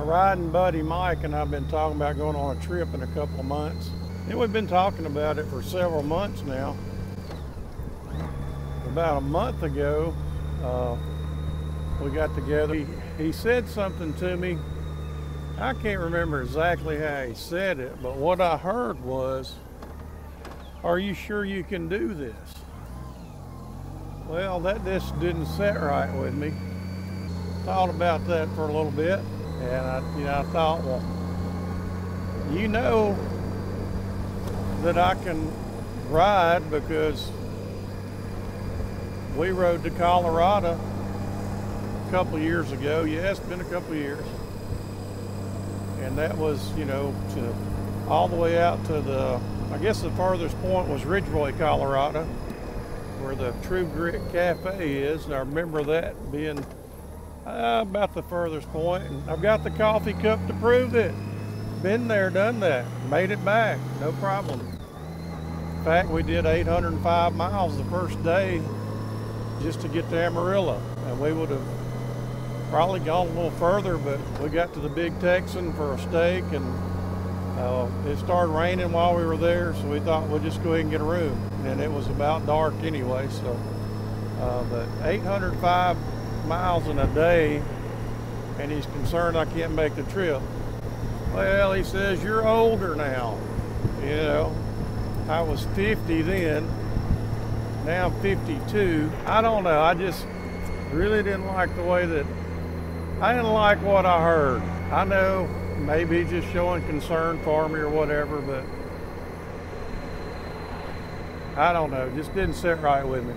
riding buddy Mike and I've been talking about going on a trip in a couple of months. And we've been talking about it for several months now. About a month ago, we got together. He said something to me. I can't remember exactly how he said it, but what I heard was, "Are you sure you can do this?" Well, that just didn't sit right with me. Thought about that for a little bit, and I thought, well, you know that I can ride because we rode to Colorado a couple of years ago. Yeah, it's been a couple of years. And that was, all the way out to I guess the farthest point was Ridgeway, Colorado, where the True Grit Cafe is. And I remember that being about the furthest point. And I've got the coffee cup to prove it. Been there, done that, made it back, no problem. In fact, we did 805 miles the first day just to get to Amarillo. And we would have probably gone a little further, but we got to the Big Texan for a steak, and it started raining while we were there, so we thought we'd just go ahead and get a room. And it was about dark anyway, so but 805 miles in a day, and he's concerned I can't make the trip. Well, he says, you're older now. I was 50 then, now I'm 52. I don't know, I just really didn't like the way that, I didn't like what I heard. I know maybe just showing concern for me or whatever, but I don't know, just didn't sit right with me.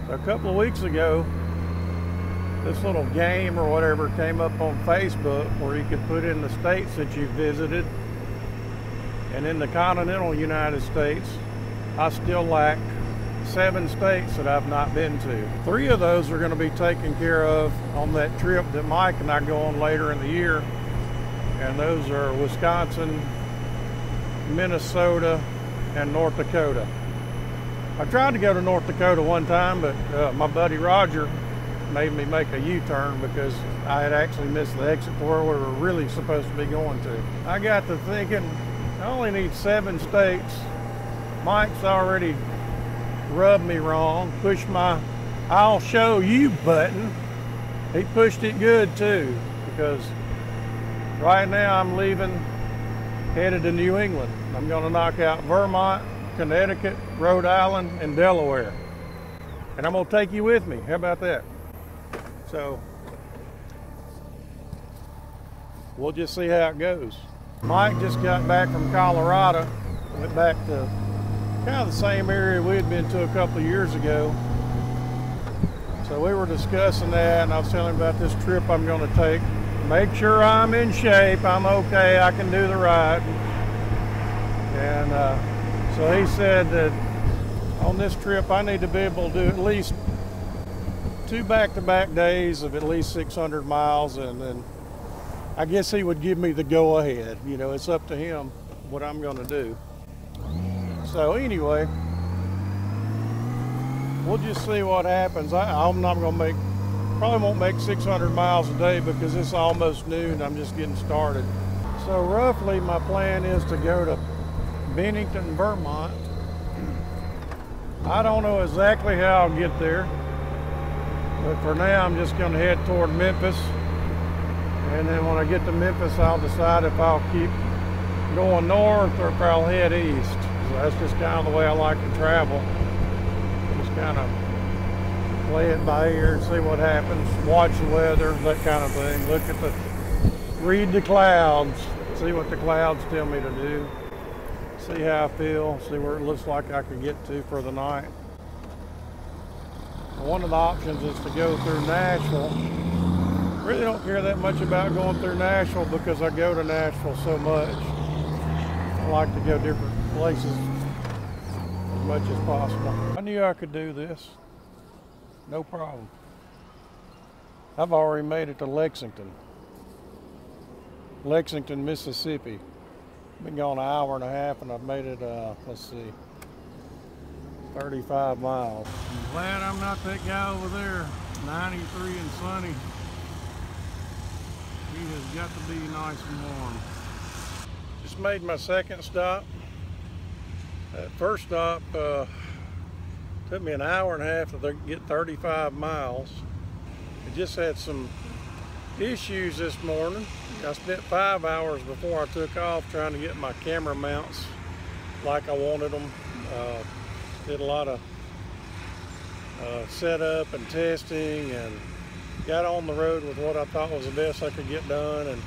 So a couple of weeks ago, this little game or whatever came up on Facebook where you could put in the states that you visited. And in the continental United States, I still lack 7 states that I've not been to. 3 of those are going to be taken care of on that trip that Mike and I go on later in the year. And those are Wisconsin, Minnesota, and North Dakota. I tried to go to North Dakota one time, but my buddy Roger made me make a U-turn because I had actually missed the exit for where we were really supposed to be going to. I got to thinking, I only need 7 states. Mike's already rubbed me wrong, pushed my "I'll show you" button. He pushed it good too, because right now I'm leaving, headed to New England. I'm going to knock out Vermont, Connecticut, Rhode Island, and Delaware. And I'm going to take you with me. How about that? So we'll just see how it goes. Mike just got back from Colorado, went back to kind of the same area we had been to a couple of years ago. So we were discussing that, and I was telling him about this trip I'm going to take. Make sure I'm in shape, I'm okay, I can do the ride. And so he said that on this trip I need to be able to do at least 2 back-to-back days of at least 600 miles, and then I guess he would give me the go-ahead. It's up to him what I'm going to do. So anyway, we'll just see what happens. I'm not going to probably won't make 600 miles a day because it's almost noon. I'm just getting started. So roughly my plan is to go to Bennington, Vermont. I don't know exactly how I'll get there, but for now I'm just going to head toward Memphis. And then when I get to Memphis, I'll decide if I'll keep going north or if I'll head east. So that's just kind of the way I like to travel. Just kind of play it by ear and see what happens. Watch the weather, that kind of thing. Read the clouds, see what the clouds tell me to do. See how I feel, see where it looks like I could get to for the night. One of the options is to go through Nashville. Really don't care that much about going through Nashville because I go to Nashville so much. I like to go different places as much as possible. I knew I could do this, no problem. I've already made it to Lexington, Mississippi. Been gone an hour and a half, and I've made it, let's see, 35 miles. I'm glad I'm not that guy over there, 93 and sunny. He has got to be nice and warm. Just made my second stop. That first stop took me an hour and a half to get 35 miles. I just had some issues this morning. I spent 5 hours before I took off trying to get my camera mounts like I wanted them. Did a lot of setup and testing, and got on the road with what I thought was the best I could get done, and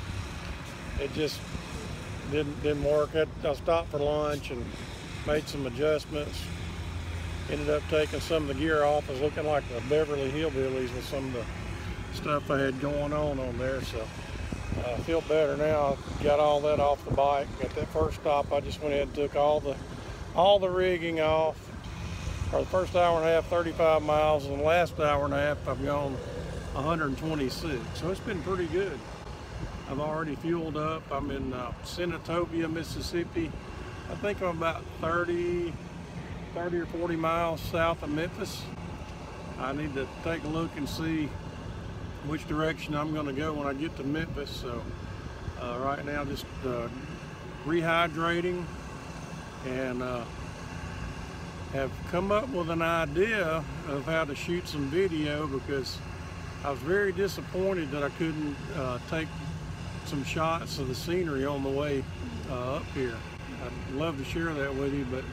it just didn't work. I stopped for lunch and made some adjustments. Ended up taking some of the gear off. I was looking like the Beverly Hillbillies with some of the stuff I had going on there. So I feel better now. Got all that off the bike. At that first stop, I just went ahead and took all the rigging off. For the first hour and a half, 35 miles, and the last hour and a half, I've gone 126. So it's been pretty good. I've already fueled up. I'm in Senatobia, Mississippi. I think I'm about 30 or 40 miles south of Memphis. I need to take a look and see which direction I'm going to go when I get to Memphis. So right now, just rehydrating, and have come up with an idea of how to shoot some video, because I was very disappointed that I couldn't take some shots of the scenery on the way up here. I'd love to share that with you, but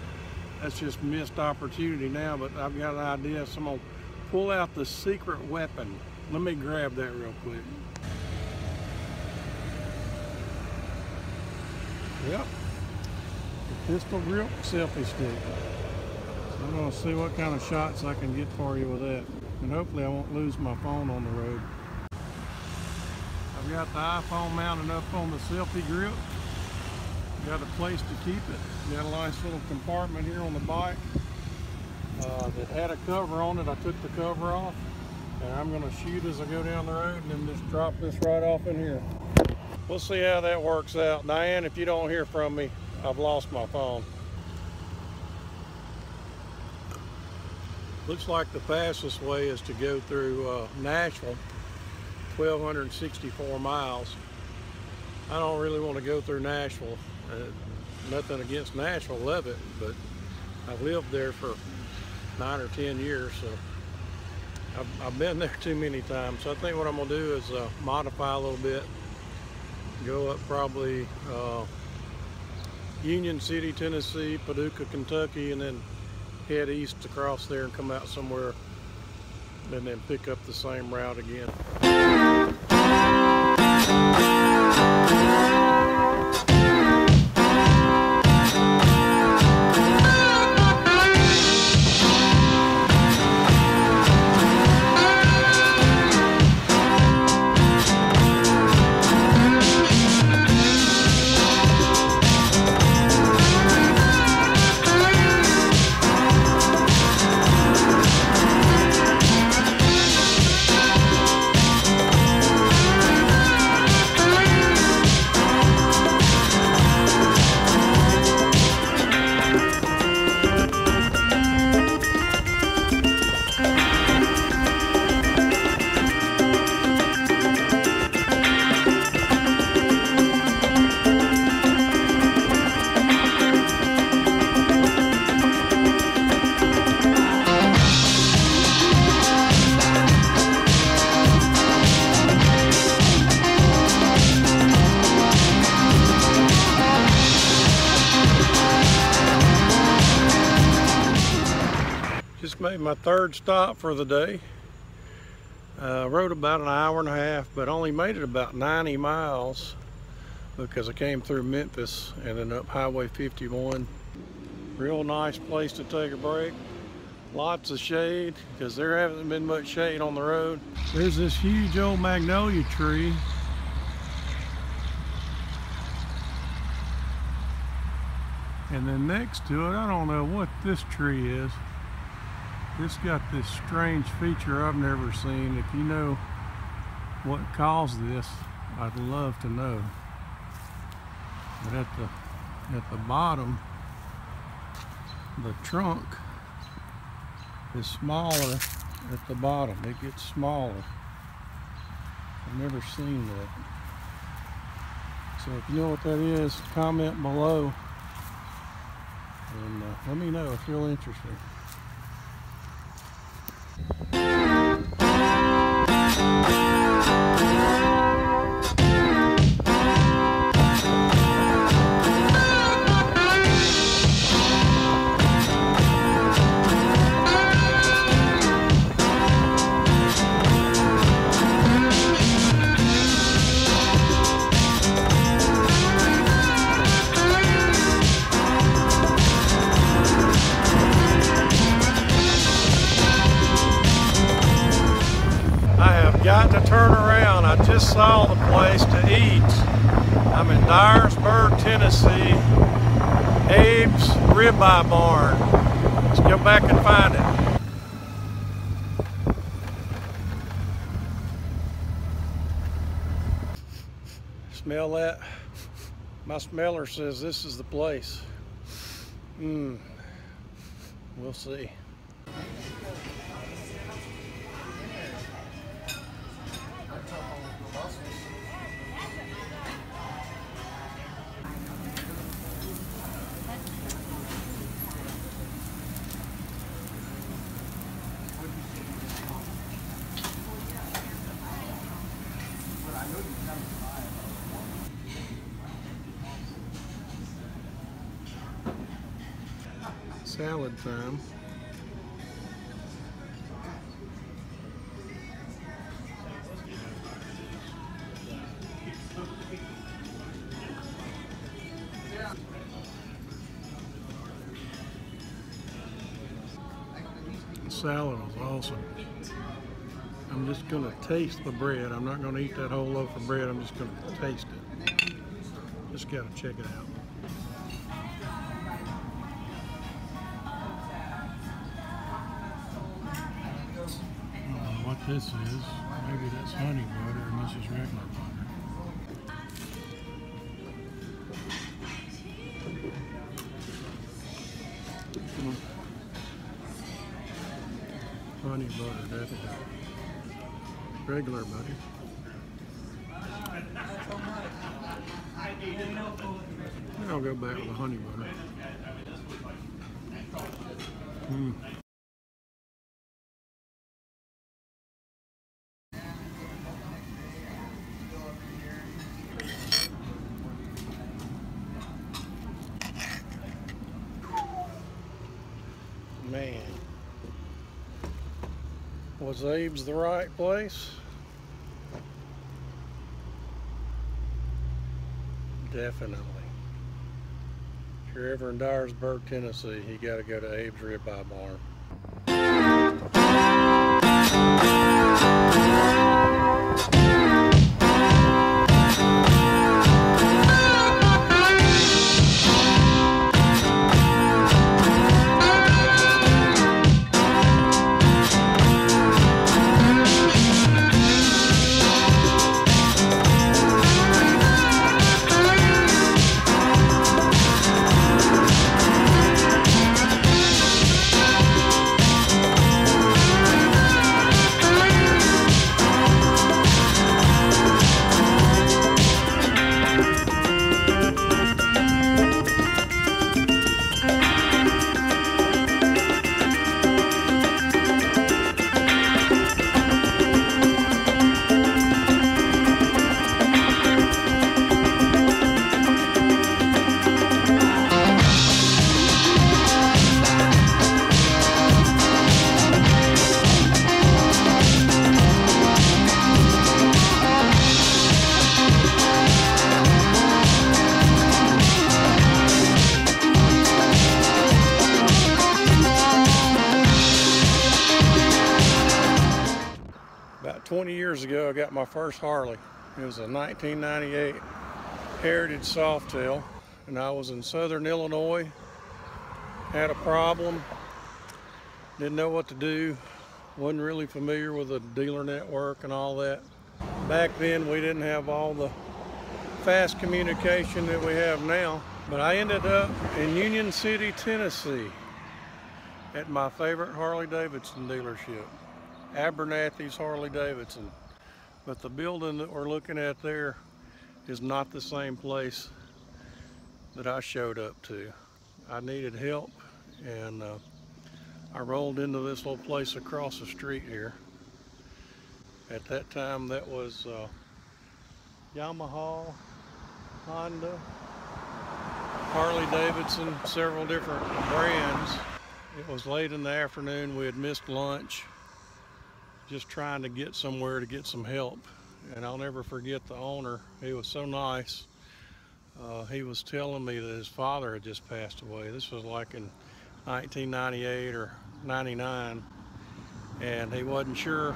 that's just missed opportunity now. But I've got an idea, so I'm gonna pull out the secret weapon. Let me grab that real quick. Yep, the pistol grip selfie stick. So I'm gonna see what kind of shots I can get for you with that. And hopefully I won't lose my phone on the road. I've got the iPhone mounted up on the selfie grip. Got a place to keep it. Got a nice little compartment here on the bike that had a cover on it. I took the cover off, and I'm going to shoot as I go down the road and then just drop this right off in here. We'll see how that works out. Diane, if you don't hear from me, I've lost my phone. Looks like the fastest way is to go through Nashville, 1,264 miles. I don't really want to go through Nashville. Nothing against Nashville, love it, but I've lived there for 9 or 10 years, so I've been there too many times. So I think what I'm gonna do is modify a little bit, go up probably Union City, Tennessee, Paducah, Kentucky, and then head east across there and come out somewhere, and then pick up the same route again. Just made my third stop for the day. Rode about an hour and a half, but only made it about 90 miles because I came through Memphis and then up Highway 51. Real nice place to take a break. Lots of shade because there hasn't been much shade on the road. There's this huge old magnolia tree. And then next to it, I don't know what this tree is. It's got this strange feature I've never seen. If you know what caused this, I'd love to know. But at the bottom, the trunk is smaller at the bottom. It gets smaller. I've never seen that. So if you know what that is, comment below and let me know. It's real interesting. Got to turn around. I just saw the place to eat. I'm in Dyersburg, Tennessee. Abe's Ribeye Barn. Let's go back and find it. Smell that? My smeller says this is the place. We'll see. Salad time. The salad was awesome. I'm just going to taste the bread. I'm not going to eat that whole loaf of bread. I'm just going to taste it. Just got to check it out. What this is, maybe that's honey butter and this is regular butter. Honey butter, definitely. Regular butter. I'll go back with the honey butter. Man, was Abe's the right place? Definitely. If you're ever in Dyersburg, Tennessee, you got to go to Abe's Ribeye Barn. About 20 years ago, I got my first Harley. It was a 1998 Heritage Softail, and I was in southern Illinois, had a problem, didn't know what to do, wasn't really familiar with the dealer network and all that. Back then, we didn't have all the fast communication that we have now, but I ended up in Union City, Tennessee at my favorite Harley-Davidson dealership, Abernathy's Harley-Davidson. But the building that we're looking at there is not the same place that I showed up to. I needed help, and I rolled into this little place across the street here. At that time, that was Yamaha, Honda, Harley Davidson, several different brands. It was late in the afternoon. We had missed lunch, just trying to get somewhere to get some help. And I'll never forget the owner. He was so nice. He was telling me that his father had just passed away. This was like in 1998 or 99, and he wasn't sure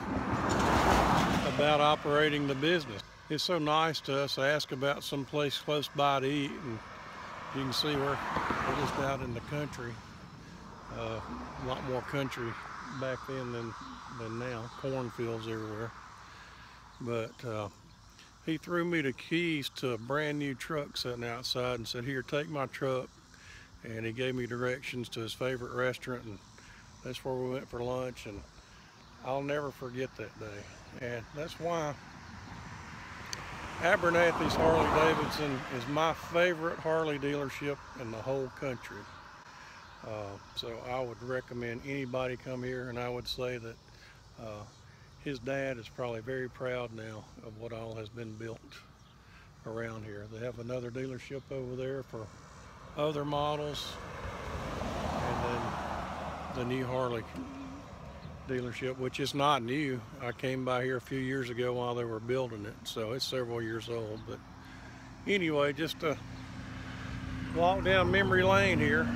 about operating the business. It's so nice to us. I asked about some place close by to eat, and you can see we're just out in the country. A lot more country back then than now. Cornfields everywhere. But he threw me the keys to a brand new truck sitting outside and said, "Here, take my truck." And he gave me directions to his favorite restaurant, and that's where we went for lunch. And I'll never forget that day. And that's why Abernathy's Harley-Davidson is my favorite Harley dealership in the whole country. So I would recommend anybody come here, and I would say that his dad is probably very proud now of what all has been built around here. They have another dealership over there for other models, and then the new Harley dealership, which is not new. I came by here a few years ago while they were building it, so it's several years old. But anyway, just to walk down memory lane here.